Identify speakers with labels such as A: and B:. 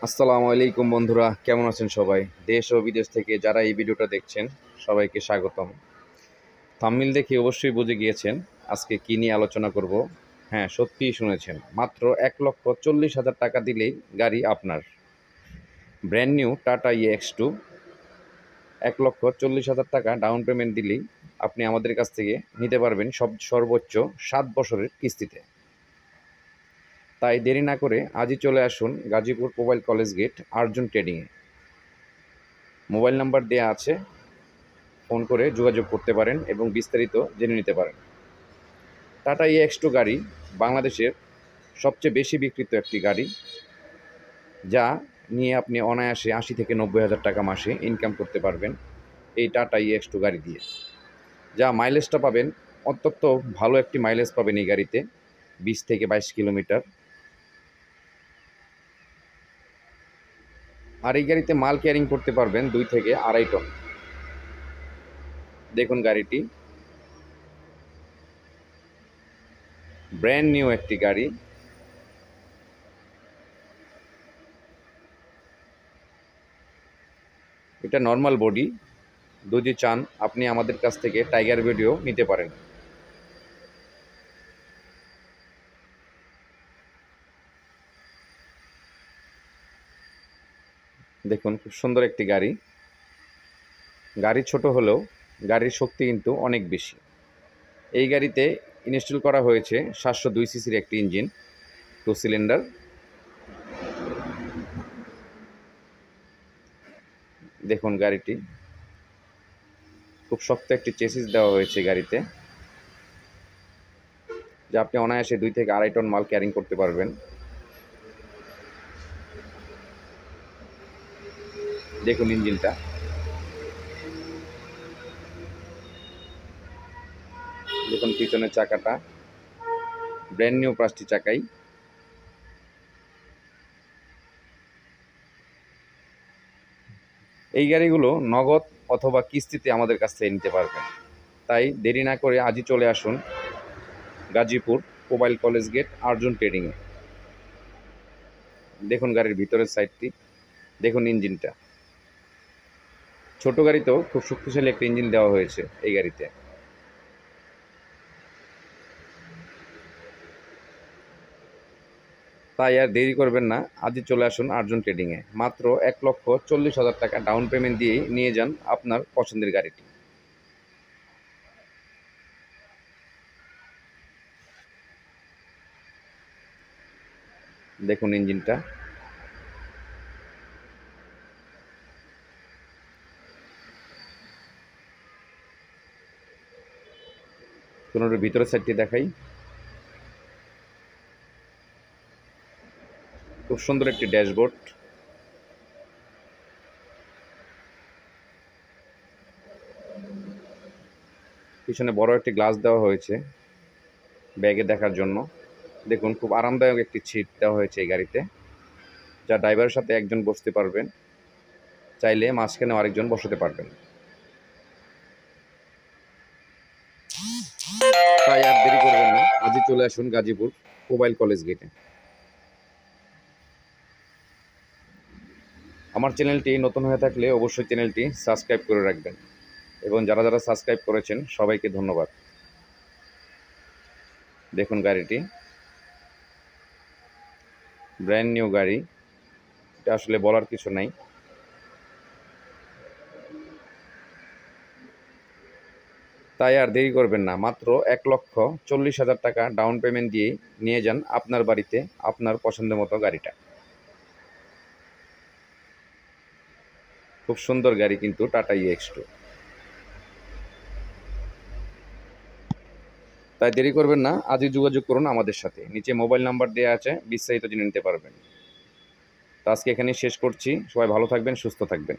A: আসসালামু আলাইকুম বন্ধুরা, কেমন আছেন সবাই? দেশ ও বিদেশ থেকে যারা এই ভিডিওটা দেখছেন সবাইকে স্বাগতম। থাম্বনেল দেখে অবশ্যই বুঝে গিয়েছেন আজকে কী নিয়ে আলোচনা করব। হ্যাঁ, সত্যিই শুনেছেন, মাত্র 1,40,000 টাকা দিলেই গাড়ি আপনার। ব্র্যান্ড নিউ টাটা EX2 1,40,000 টাকা ডাউন পেমেন্ট দিলেই আপনি আমাদের কাছ থেকে নিতে পারবেন সর্বোচ্চ 7 বছরের কিস্তিতে। তাই দেরি না করে আজই চলে আসুন Gazipur mobile college gate Arjun ট্রেডিংয়ে। মোবাইল নাম্বার দেওয়া আছে, ফোন করে যোগাযোগ করতে পারেন এবং বিস্তারিত জেনে নিতে পারেন। টাটা EX2 গাড়ি বাংলাদেশের সবচেয়ে বেশি বিক্রিত একটি গাড়ি, যা নিয়ে আপনি অনায়াসে 80 থেকে 90,000 টাকা মাসে ইনকাম করতে পারবেন এই টাটা EX2 গাড়ি দিয়ে। যা মাইলেজটা পাবেন, অত্যন্ত ভালো একটি মাইলেজ পাবেন এই গাড়িতে, 20 থেকে 22 কিলোমিটার। আর এই গাড়িতে মাল ক্যারিং করতে পারবেন 2 থেকে 2.5 টন। দেখুন গাড়িটি ব্র্যান্ড নিউ একটি গাড়ি। এটা নর্মাল বডি। যদি চান আপনি আমাদের কাছ থেকে টাইগার ভিডিও নিতে পারেন। দেখুন খুব সুন্দর একটি গাড়ি। গাড়ি ছোট হলেও গাড়ির শক্তি কিন্তু অনেক বেশি। এই গাড়িতে ইনস্টল করা হয়েছে 702 সিসির একটি ইঞ্জিন, 2 সিলিন্ডার। দেখুন গাড়িটি খুব শক্ত একটি চেসিস দেওয়া হয়েছে গাড়িতে, যা আপনি অনায়াসে 2 থেকে 2.5 টন মাল ক্যারিং করতে পারবেন। দেখুন ইঞ্জিনটা, দেখুন পিছনের চাকাটা ব্র্যান্ড নিউ 5টি চাকাই। এই গাড়িগুলো নগদ অথবা কিস্তিতে আমাদের কাছ থেকে নিতে পারবেন। তাই দেরি না করে আজই চলে আসুন Gazipur mobile college gate Arjun ট্রেডিংয়ে। দেখুন গাড়ির ভিতরের সাইডটি, দেখুন ইঞ্জিনটা। ছোট গাড়িতেও খুব শক্তিশালী একটা ইঞ্জিন দেওয়া হয়েছে এই গাড়িতে। তাই আর দেরি করবেন না, আজই চলে আসুন আর্জুন ট্রেডিংয়ে। মাত্র 1,40,000 টাকা ডাউন পেমেন্ট দিয়েই নিয়ে যান আপনার পছন্দের গাড়িটি। দেখুন ইঞ্জিনটা, কোনোটার ভিতরের সাইডটি দেখাই। খুব সুন্দর একটি ড্যাশবোর্ড। পিছনে বড় একটি গ্লাস দেওয়া হয়েছে ব্যাগে দেখার জন্য। দেখুন খুব আরামদায়ক একটি সিট দেওয়া হয়েছে এই গাড়িতে, যা ড্রাইভারের সাথে একজন বসতে পারবেন, চাইলে মাঝখানে আরেকজন বসাতে পারবেন। তাই আর দেরি করবেন না, আজই চলে আসুন গাজীপুর মোবাইল কলেজ গেটে। আমার চ্যানেলটি নতুন হয়ে থাকলে অবশ্যই চ্যানেলটি সাবস্ক্রাইব করে রাখবেন, এবং যারা যারা সাবস্ক্রাইব করেছেন সবাইকে ধন্যবাদ। দেখুন গাড়িটি ব্র্যান্ড নিউ গাড়ি, এটা আসলে বলার কিছু নাই। তাই আর দেরি করবেন না, মাত্র 1,40,000 টাকা ডাউন পেমেন্ট দিয়ে নিয়ে যান আপনার বাড়িতে আপনার পছন্দের মতো গাড়িটা। খুব সুন্দর গাড়ি কিন্তু টাটা EX2। তাই দেরি করবেন না, আজই যোগাযোগ করুন আমাদের সাথে। নিচে মোবাইল নাম্বার দেওয়া আছে, বিস্তারিত জেনে নিতে পারবেন। তো আজকে এখানেই শেষ করছি। সবাই ভালো থাকবেন, সুস্থ থাকবেন।